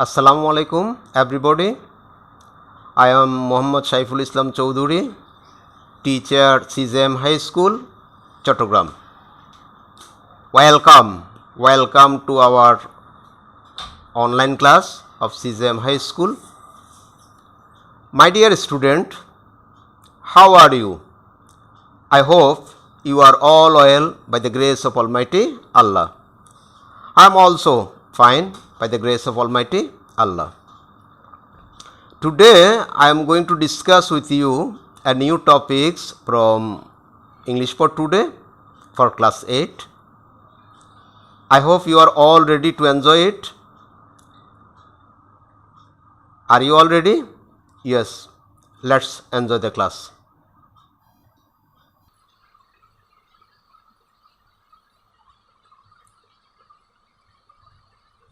Assalamu alaikum everybody. I am Muhammad Saiful Islam Chowdhury, teacher CJM High School, Chattogram. Welcome to our online class of CJM High School. My dear student, how are you? I hope you are all well by the grace of Almighty Allah. I am also fine by the grace of Almighty Allah. Today I am going to discuss with you a new topics from English for today for class 8. I hope you are all ready to enjoy it. Are you all ready? Yes, let's enjoy the class.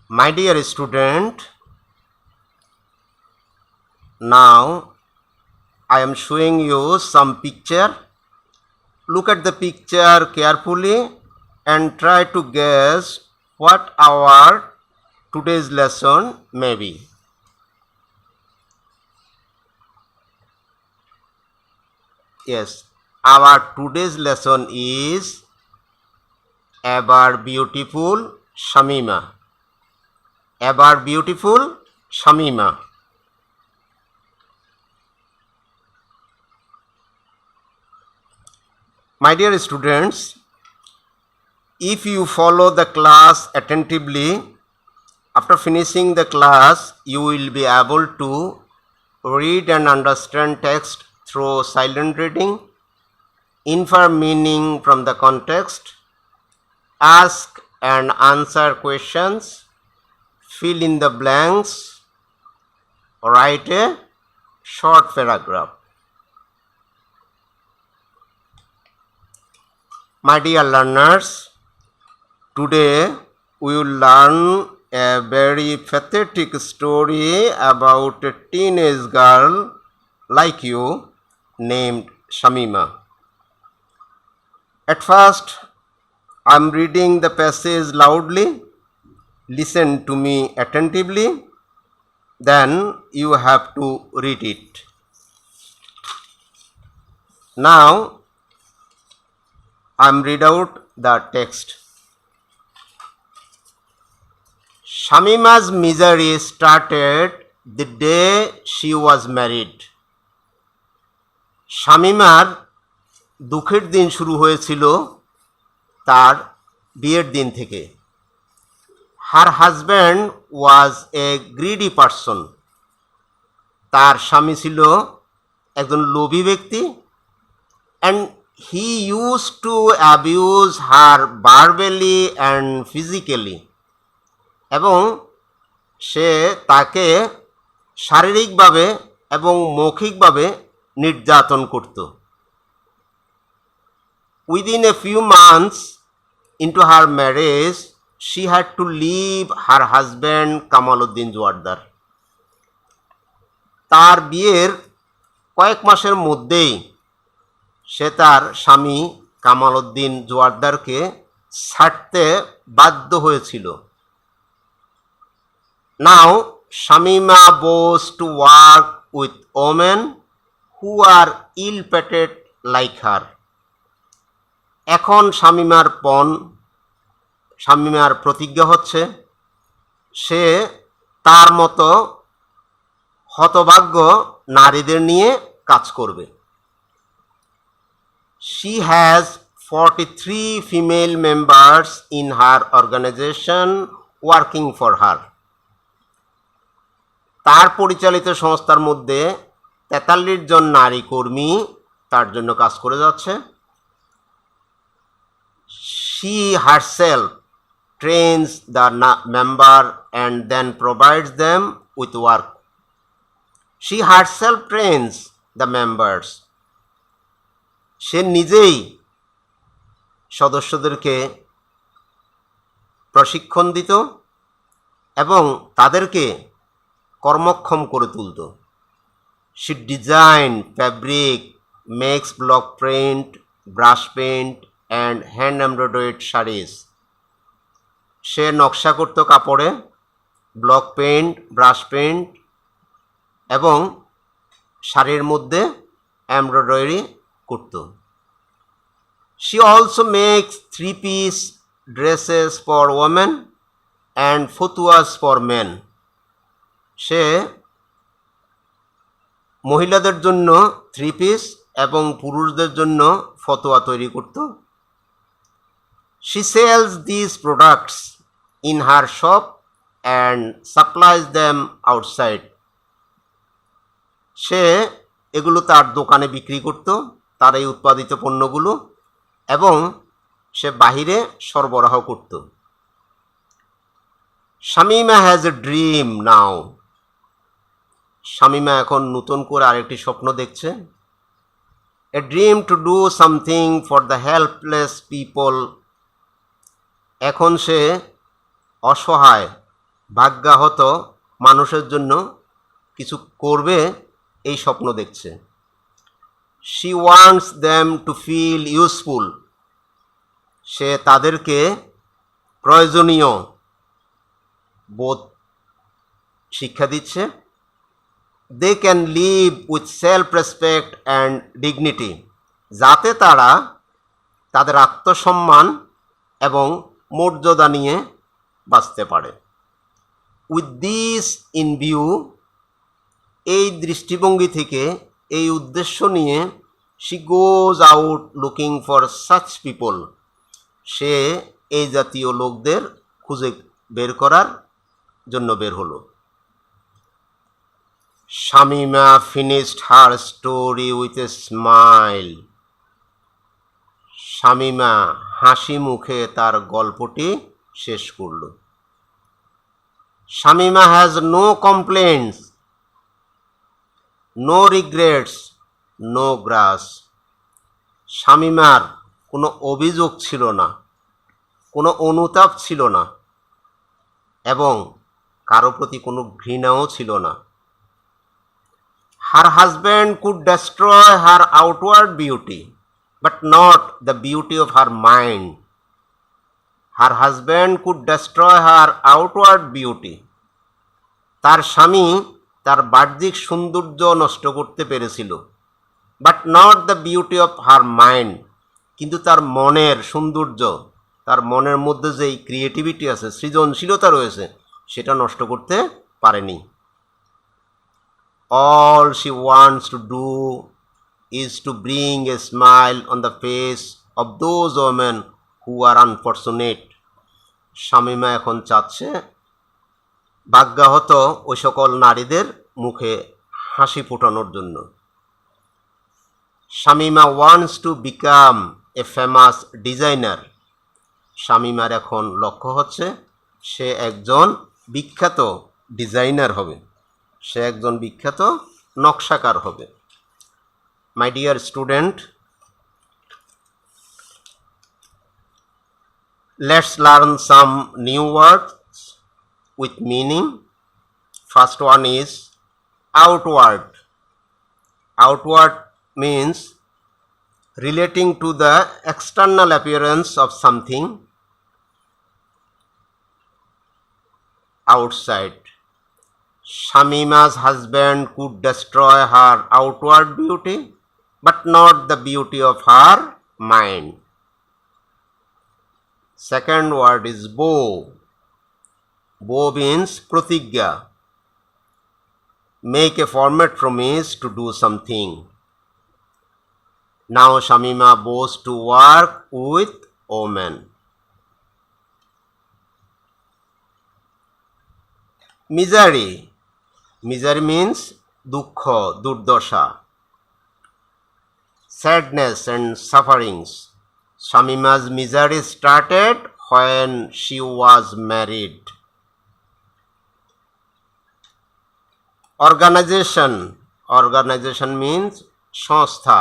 My dear student, now I am showing you some picture. Look at the picture carefully and try to guess what our today's lesson may be. Yes, our today's lesson is Ever Beautiful Shamima. Ever Beautiful Shamima. My dear students, if you follow the class attentively, after finishing the class, you will be able to read and understand text through silent reading, infer meaning from the context, ask and answer questions, fill in the blanks, write a short paragraph. My dear learners, today we will learn a very pathetic story about a teenage girl like you named Shamima. At first, I am reading the passage loudly. Listen to me attentively, then you have to read it. Now, I am read out the text. Shamima's misery started the day she was married. শামিমার দুঃখের দিন শুরু হয়েছিল তার বিয়ের দিন থেকে। Her husband was a greedy person. তার স্বামী ছিল একজন লোভী ব্যক্তি, and he used to abuse her verbally and physically. এবং সে তাকে শারীরিকভাবে এবং মৌখিকভাবে নির্যাতন করত। Within a few months into her marriage, she had to leave her husband Kamaluddin Juardar. তার বিয়ের কয়েক মাসের মধ্যেই সে তার স্বামী কামালউদ্দিন জোয়ারদারকে ছাড়তে বাধ্য হয়েছিল। Now Shamima goes to work with women who are ill-fated like her. এখন শামিমার প্রতিজ্ঞা হচ্ছে সে তার মতো হতভাগ্য নারীদের নিয়ে কাজ করবে। She has 43 female members in her organization working for her. তার পরিচালিত সংস্থার মধ্যে 43 জন নারী কর্মী তার জন্য কাজ করে যাচ্ছে। She herself trains the member and then provides them with work. She herself trains the members. সে নিজেই সদস্যদেরকে প্রশিক্ষণ দিত এবং তাদেরকে কর্মক্ষম করে তুলত। She designed fabric, makes block print, brush paint and hand embroidered sarees. সে নকশা করত কাপড়ে, ব্লক পেইন্ট, ব্রাশ পেইন্ট এবং শাড়ির মধ্যে এমব্রয়ডারি করত। She also makes three-piece dresses for women and ফতুয়াস for men. সে মহিলাদের জন্য থ্রি পিস এবং পুরুষদের জন্য ফতোয়া তৈরি করত। She sells these products in her shop and supplies them outside. সে এগুলো তার দোকানে বিক্রি করত, তার এই উৎপাদিত পণ্যগুলো, এবং সে বাহিরে সরবরাহ করত। শামিমা হ্যাজ এ ড্রিম নাও. শামিমা এখন নতুন করে আরেকটি স্বপ্ন দেখছে। A dream to do something for the helpless people. এখন সে অসহায় ভাগ্যাহত মানুষের জন্য কিছু করবে এই স্বপ্ন দেখছে। She wants them to feel useful. সে তাদেরকে প্রয়োজনীয় বোধ শিক্ষা দিচ্ছে। They can live with self-respect and dignity. যাতে তারা তাদের আত্মসম্মান এবং মর্যাদা নিয়ে বাঁচতে পারে। With this in view, এই দৃষ্টিভঙ্গি থেকে, এই উদ্দেশ্য নিয়ে, she goes out looking for such people. সে এই জাতীয় লোকদের খুঁজে বের করার জন্য বের হলো। Shamima finished her story with a smile. Shamima হাসি মুখে তার গল্পটি শেষ করল। Shamima has no complaints, no regrets, no grudge. শামিমার কোনো অভিযোগ ছিল না, কোনো অনুতাপ ছিল না, এবং কারো প্রতি কোনো ঘৃণাও ছিল না। Her husband could destroy her outward beauty, but not the beauty of her mind. Her husband could destroy her outward beauty. তার স্বামী তার বাহ্যিক সৌন্দর্য নষ্ট করতে পেরেছিল, but not the beauty of her mind, কিন্তু তার মনের সৌন্দর্য, তার মনের মধ্যে যেই ক্রিয়েটিভিটি আছে, সৃজনশীলতা রয়েছে, সেটা নষ্ট করতে পারেনি। All she wants to do is to bring a smile on the face of those women who are unfortunate. Shamima এখন চাচ্ছে ভাগ্যাহত ওই সকল নারীদের মুখে হাসি ফোটানোর জন্য। Shamima wants to become a famous designer. শামিমার এখন লক্ষ্য হচ্ছে সে একজন বিখ্যাত ডিজাইনার হবে, সে একজন বিখ্যাত নকশাকার হবে। My dear student, let's learn some new words with meaning. First one is outward. Outward means relating to the external appearance of something outside. Shamima's husband could destroy her outward beauty, but not the beauty of her mind. Second word is bow. Bow means pratigya. Make a formal promise to do something. Now Shamima bows to work with women. Misery. Misery means dukkha, durdosha, sadness and sufferings. Shamima's misery started when she was married. Organization. Organization means সংস্থা,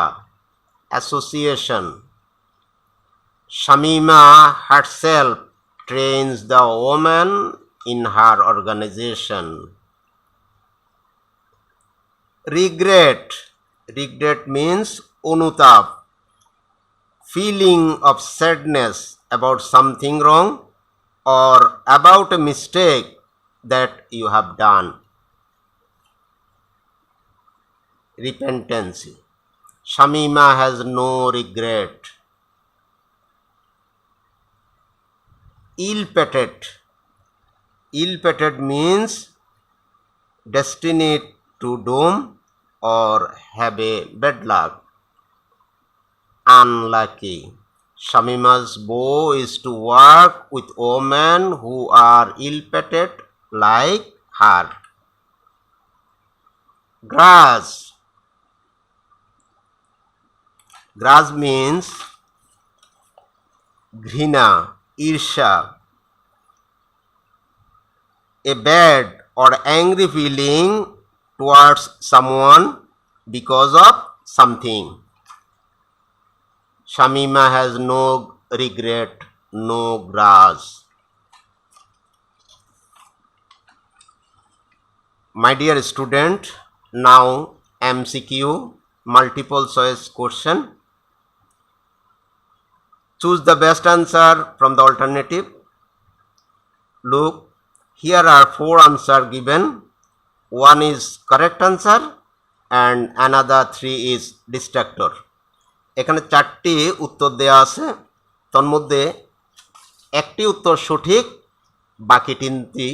association. Shamima herself trains the woman in her organization. Regret. Regret means অনুতাপ, feeling of sadness about something wrong or about a mistake that you have done. Repentance. Shamima has no regret. Ill-fated. Ill-fated means destined to doom or have a bad luck. Unlucky. Shamima's vow is to work with women who are ill-fated like her. Grudge. Grudge means ghrina, irsha, a bad or angry feeling towards someone because of something. Shamima has no regret, no grudge. My dear student, now MCQ, multiple choice question. Choose the best answer from the alternative. Look, here are 4 answers given. One is correct answer and another 3 is distractor. এখানে 4টি উত্তর দেয়া আছে, তন্মধ্যে একটি উত্তর সঠিক, বাকি 3টি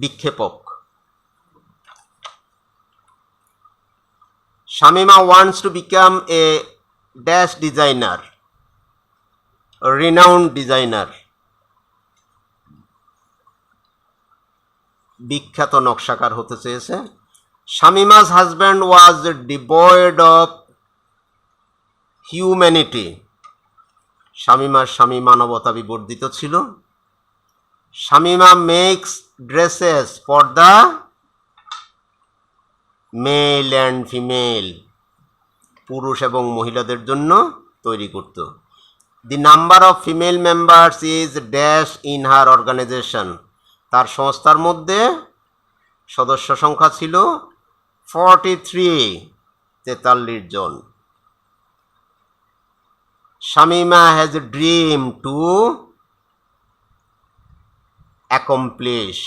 বিক্ষেপক। Shamima wants to become a dash designer, a renowned designer. বিখ্যাত নকশাকার হতে চেয়েছে। Shamima's husband was devoid of humanity. শামিমার স্বামী মানবতা বিবর্জিত ছিল। Shamima makes dresses for the male and female. পুরুষ এবং মহিলাদের জন্য তৈরি করত। The number of female members is dash in her organization. তার সংস্থার মধ্যে সদস্য সংখ্যা ছিল 43 জন। Shamima has a dream to accomplish.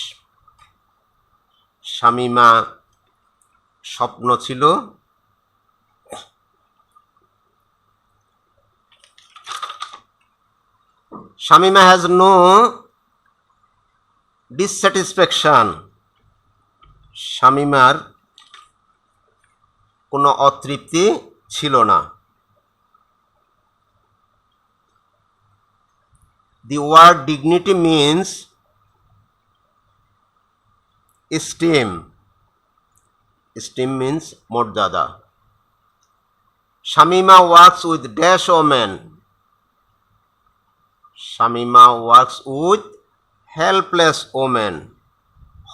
Shamima স্বপ্ন ছিল Shamima has no dissatisfaction. শামিমার কোনো অতৃপ্তি ছিল না। The word dignity means esteem. Esteem means মর্যাদা। Shamima works with dash women. Shamima works with helpless women.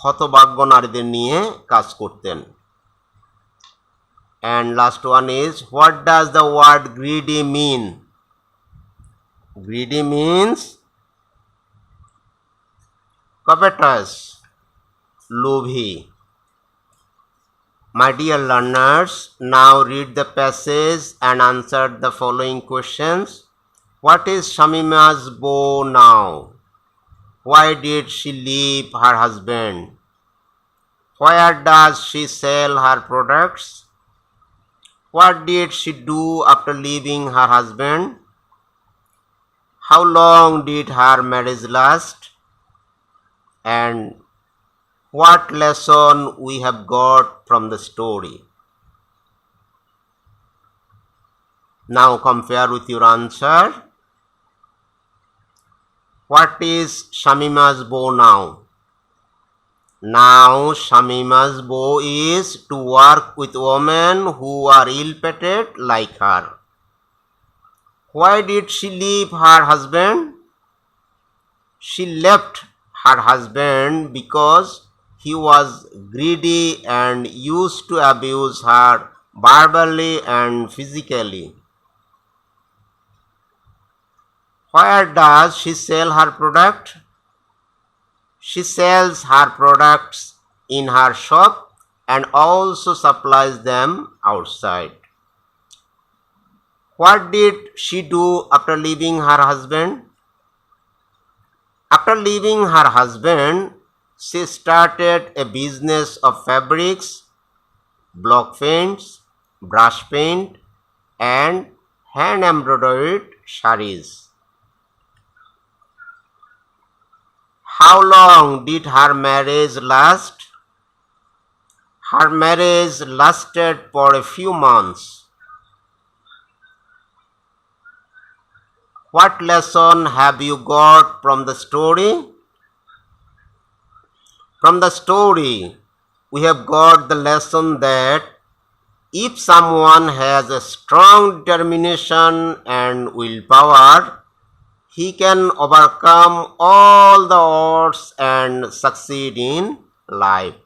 হতভাগ্য নারীদের নিয়ে কাজ করতেন। And last one is, what does the word greedy mean? Greedy means covetous, লোভী। My dear learners, now read the passage and answer the following questions. What is Shamima's vow now? Why did she leave her husband? Where does she sell her products? What did she do after leaving her husband? How long did her marriage last? And what lesson we have got from the story? Now compare with your answer. What is Shamima's vow now? Now Shamima's vow is to work with women who are ill-fated like her. Why did she leave her husband? She left her husband because he was greedy and used to abuse her verbally and physically. Where does she sell her product? She sells her products in her shop and also supplies them outside. What did she do after leaving her husband? After leaving her husband, She started a business of fabrics, block paints, brush paint, and hand embroidered sarees. How long did her marriage last? Her marriage lasted for a few months. What lesson have you got from the story? From the story, we have got the lesson that if someone has a strong determination and willpower, he can overcome all the odds and succeed in life.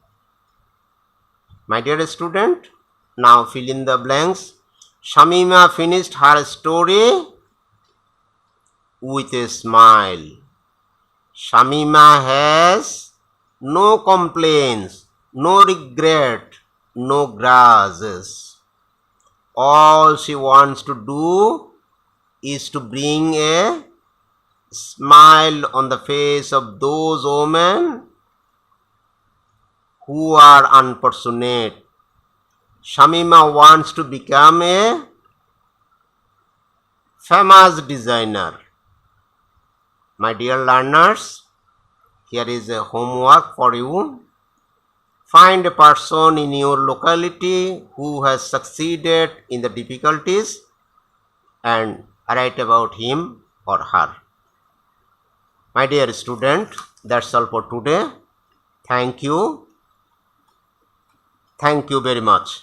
My dear student, now fill in the blanks. Shamima finished her story with a smile. Shamima has no complaints, no regret, no grudges. All she wants to do is to bring a smile on the face of those women who are unfortunate. Shamima wants to become a famous designer. My dear learners, here is a homework for you. Find a person in your locality who has succeeded in the difficulties and write about him or her. My dear student, that's all for today. Thank you. Thank you very much.